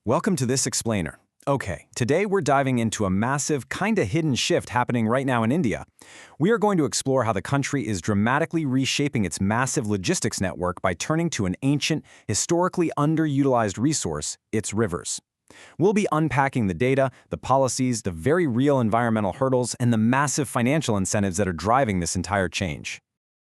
Welcome to this explainer. Okay, today we're diving into a massive, kinda hidden shift happening right now in India. We are going to explore how the country is dramatically reshaping its massive logistics network by turning to an ancient, historically underutilized resource, its rivers. We'll be unpacking the data, the policies, the very real environmental hurdles, and the massive financial incentives that are driving this entire change.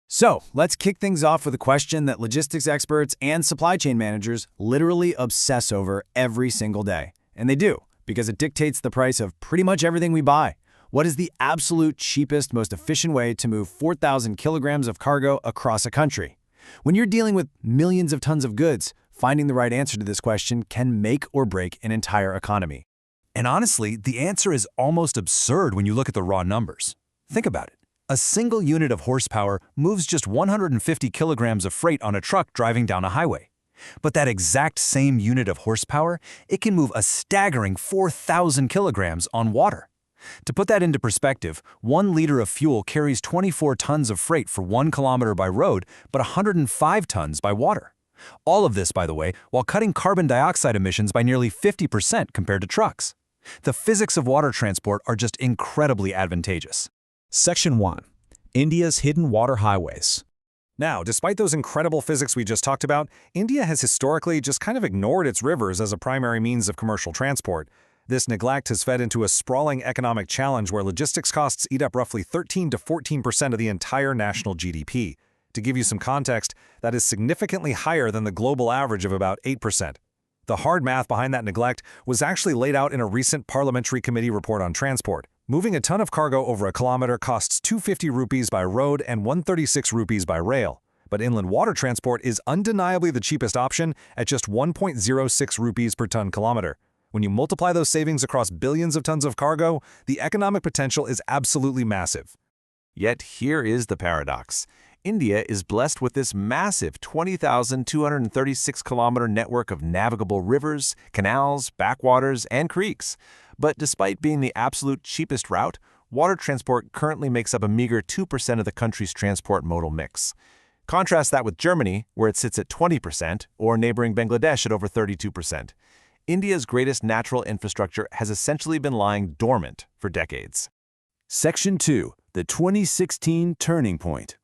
So, let's kick things off with a question that logistics experts and supply chain managers literally obsess over every single day. And they do, because it dictates the price of pretty much everything we buy. What is the absolute cheapest, most efficient way to move 4,000 kilograms of cargo across a country? When you're dealing with millions of tons of goods, finding the right answer to this question can make or break an entire economy. And honestly, the answer is almost absurd when you look at the raw numbers. Think about it. A single unit of horsepower moves just 150 kilograms of freight on a truck driving down a highway. But that exact same unit of horsepower, it can move a staggering 4,000 kilograms on water. To put that into perspective, 1 liter of fuel carries 24 tons of freight for 1 kilometer by road, but 105 tons by water. All of this, by the way, while cutting carbon dioxide emissions by nearly 50% compared to trucks. The physics of water transport are just incredibly advantageous. Section 1. India's Hidden Water Highways. Now, despite those incredible physics we just talked about, India has historically just kind of ignored its rivers as a primary means of commercial transport. This neglect has fed into a sprawling economic challenge where logistics costs eat up roughly 13 to 14% of the entire national GDP. To give you some context, that is significantly higher than the global average of about 8%. The hard math behind that neglect was actually laid out in a recent Parliamentary Committee report on transport. Moving a ton of cargo over a kilometer costs 250 rupees by road and 136 rupees by rail. But inland water transport is undeniably the cheapest option at just 1.06 rupees per ton kilometer. When you multiply those savings across billions of tons of cargo, the economic potential is absolutely massive. Yet here is the paradox. India is blessed with this massive 20,236-kilometer network of navigable rivers, canals, backwaters, and creeks. But despite being the absolute cheapest route, water transport currently makes up a meager 2% of the country's transport modal mix. Contrast that with Germany, where it sits at 20%, or neighboring Bangladesh at over 32%. India's greatest natural infrastructure has essentially been lying dormant for decades. Section 2. The 2016 Turning Point.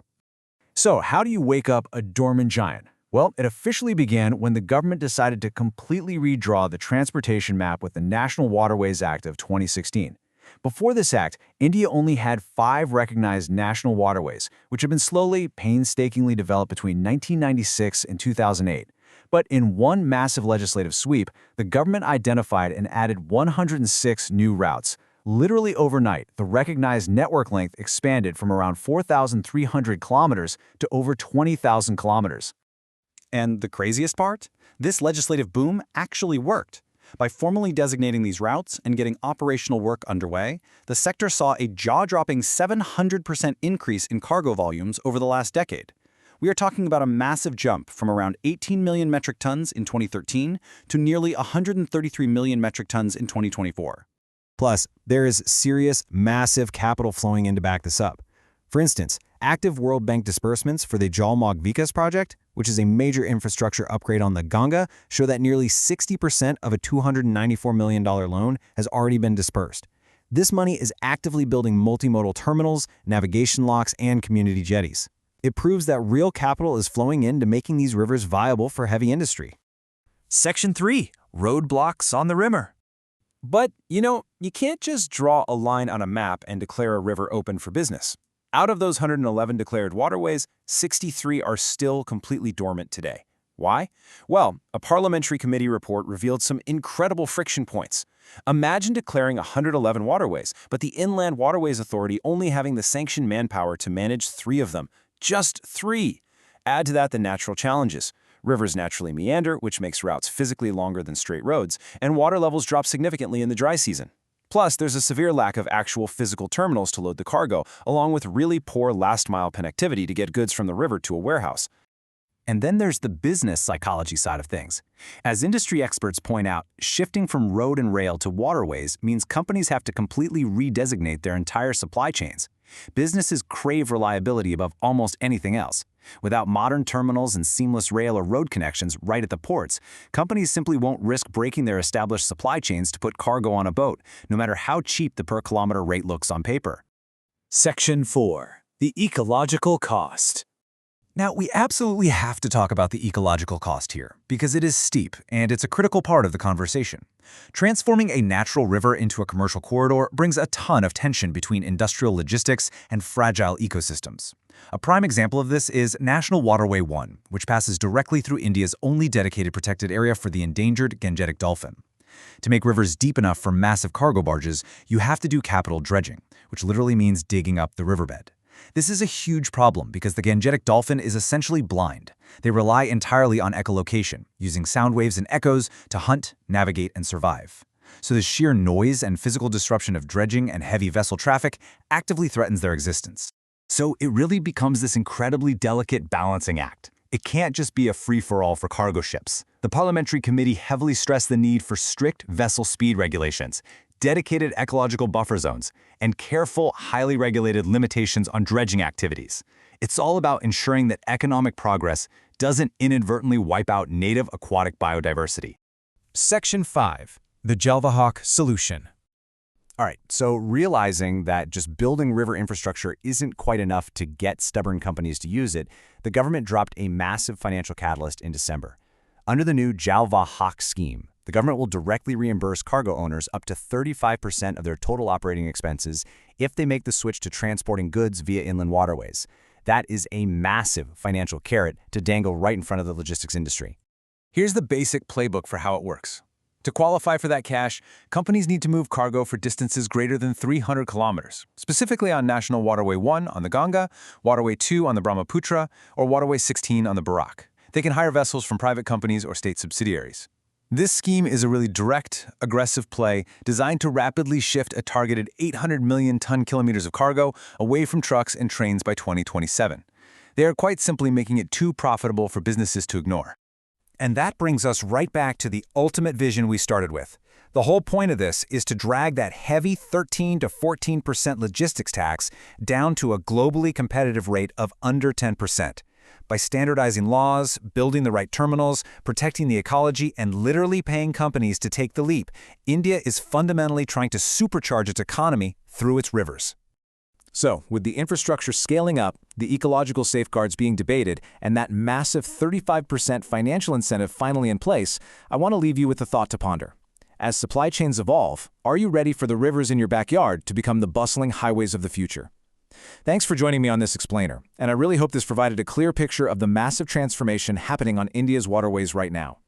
So, how do you wake up a dormant giant? Well, it officially began when the government decided to completely redraw the transportation map with the National Waterways Act of 2016. Before this act, India only had 5 recognized national waterways, which had been slowly, painstakingly developed between 1996 and 2008. But in one massive legislative sweep, the government identified and added 106 new routes. Literally overnight, the recognized network length expanded from around 4,300 kilometers to over 20,000 kilometers. And the craziest part? This legislative boom actually worked. By formally designating these routes and getting operational work underway, the sector saw a jaw-dropping 700% increase in cargo volumes over the last decade. We are talking about a massive jump from around 18 million metric tons in 2013 to nearly 133 million metric tons in 2024. Plus, there is serious, massive capital flowing in to back this up. For instance, active World Bank disbursements for the Jal Marg Vikas Project, which is a major infrastructure upgrade on the Ganga, show that nearly 60% of a $294 million loan has already been dispersed. This money is actively building multimodal terminals, navigation locks, and community jetties. It proves that real capital is flowing into making these rivers viable for heavy industry. Section 3. Roadblocks on the Rimmer. But, you can't just draw a line on a map and declare a river open for business. Out of those 111 declared waterways, 63 are still completely dormant today. Why? Well, a parliamentary committee report revealed some incredible friction points. Imagine declaring 111 waterways, but the Inland Waterways Authority only having the sanctioned manpower to manage 3 of them. Just 3! Add to that the natural challenges. Rivers naturally meander, which makes routes physically longer than straight roads, and water levels drop significantly in the dry season. Plus, there's a severe lack of actual physical terminals to load the cargo, along with really poor last-mile connectivity to get goods from the river to a warehouse. And then there's the business psychology side of things. As industry experts point out, shifting from road and rail to waterways means companies have to completely redesignate their entire supply chains. Businesses crave reliability above almost anything else. Without modern terminals and seamless rail or road connections right at the ports, companies simply won't risk breaking their established supply chains to put cargo on a boat, no matter how cheap the per-kilometer rate looks on paper. Section 4. The ecological cost. Now, we absolutely have to talk about the ecological cost here, because it is steep and it's a critical part of the conversation. Transforming a natural river into a commercial corridor brings a ton of tension between industrial logistics and fragile ecosystems. A prime example of this is National Waterway 1, which passes directly through India's only dedicated protected area for the endangered Gangetic dolphin. To make rivers deep enough for massive cargo barges, you have to do capital dredging, which literally means digging up the riverbed. This is a huge problem because the Gangetic dolphin is essentially blind. They rely entirely on echolocation, using sound waves and echoes to hunt, navigate, and survive. So the sheer noise and physical disruption of dredging and heavy vessel traffic actively threatens their existence. So it really becomes this incredibly delicate balancing act. It can't just be a free-for-all for cargo ships. The Parliamentary Committee heavily stressed the need for strict vessel speed regulations, dedicated ecological buffer zones, and careful, highly regulated limitations on dredging activities. It's all about ensuring that economic progress doesn't inadvertently wipe out native aquatic biodiversity. Section 5. The Jalvahak Solution. All right, so realizing that just building river infrastructure isn't quite enough to get stubborn companies to use it, the government dropped a massive financial catalyst in December. Under the new Jalvahak scheme, the government will directly reimburse cargo owners up to 35% of their total operating expenses if they make the switch to transporting goods via inland waterways. That is a massive financial carrot to dangle right in front of the logistics industry. Here's the basic playbook for how it works. To qualify for that cash, companies need to move cargo for distances greater than 300 kilometers, specifically on National Waterway 1 on the Ganga, Waterway 2 on the Brahmaputra, or Waterway 16 on the Barak. They can hire vessels from private companies or state subsidiaries. This scheme is a really direct, aggressive play designed to rapidly shift a targeted 800 million ton-kilometers of cargo away from trucks and trains by 2027. They are quite simply making it too profitable for businesses to ignore. And that brings us right back to the ultimate vision we started with. The whole point of this is to drag that heavy 13 to 14% logistics tax down to a globally competitive rate of under 10%. By standardizing laws, building the right terminals, protecting the ecology, and literally paying companies to take the leap, India is fundamentally trying to supercharge its economy through its rivers. So, with the infrastructure scaling up, the ecological safeguards being debated, and that massive 35% financial incentive finally in place, I want to leave you with a thought to ponder. As supply chains evolve, are you ready for the rivers in your backyard to become the bustling highways of the future? Thanks for joining me on this explainer, and I really hope this provided a clear picture of the massive transformation happening on India's waterways right now.